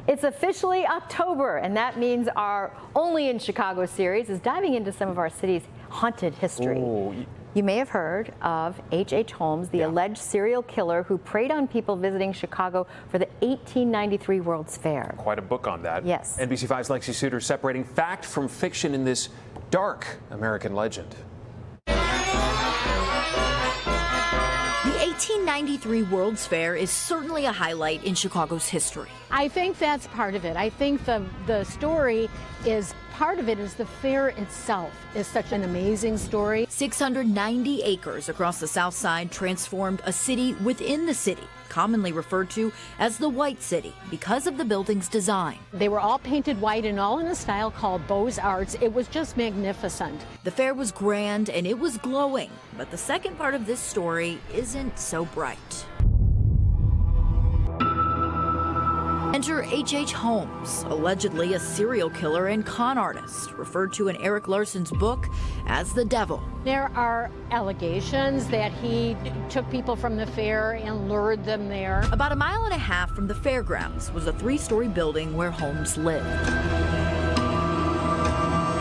It's officially October, and that means our Only in Chicago series is diving into some of our city's haunted history. Ooh. You may have heard of HH Holmes, the alleged serial killer who preyed on people visiting Chicago for the 1893 World's Fair. Quite a book on that. Yes. NBC5's Lexi Sutter separating fact from fiction in this dark American legend. The 1893 World's Fair is certainly a highlight in Chicago's history. I think that's part of it. I think the story is part of it is the fair itself is such an amazing story. 690 acres across the South Side transformed a city within the city, commonly referred to as the White City because of the building's design. They were all painted white and all in a style called Beaux-Arts. It was just magnificent. The fair was grand and it was glowing, but the second part of this story isn't so bright. Enter HH Holmes, allegedly a serial killer and con artist, referred to in Eric Larson's book as the devil. There are allegations that he took people from the fair and lured them there. About a mile and a half from the fairgrounds was a 3-story building where Holmes lived.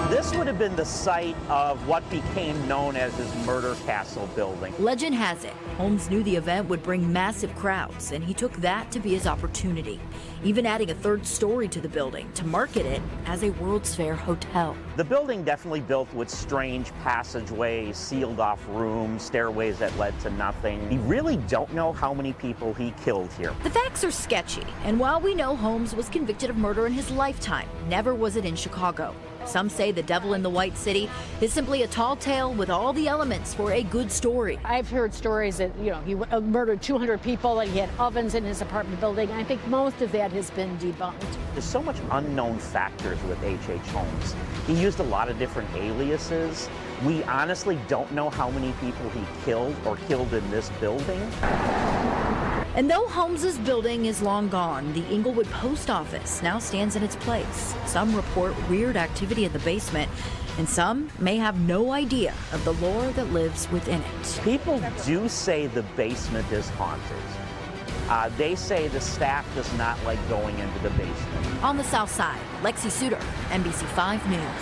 This would have been the site of what became known as his murder castle building. Legend has it, Holmes knew the event would bring massive crowds, and he took that to be his opportunity, even adding a 3rd story to the building to market it as a World's Fair hotel. The building definitely built with strange passageways, sealed off rooms, stairways that led to nothing. We really don't know how many people he killed here. The facts are sketchy, and while we know Holmes was convicted of murder in his lifetime, never was it in Chicago. Some say the devil in the White City is simply a tall tale with all the elements for a good story. I've heard stories that, he murdered 200 people and he had ovens in his apartment building. I think most of that has been debunked. There's so much unknown factors with H.H. Holmes. He used a lot of different aliases. We honestly don't know how many people he killed or killed in this building. And though Holmes's building is long gone, the Inglewood Post Office now stands in its place. Some report weird activity in the basement, and some may have no idea of the lore that lives within it. People do say the basement is haunted. They say the staff does not like going into the basement. On the South Side, Lexi Sutter, NBC5 News.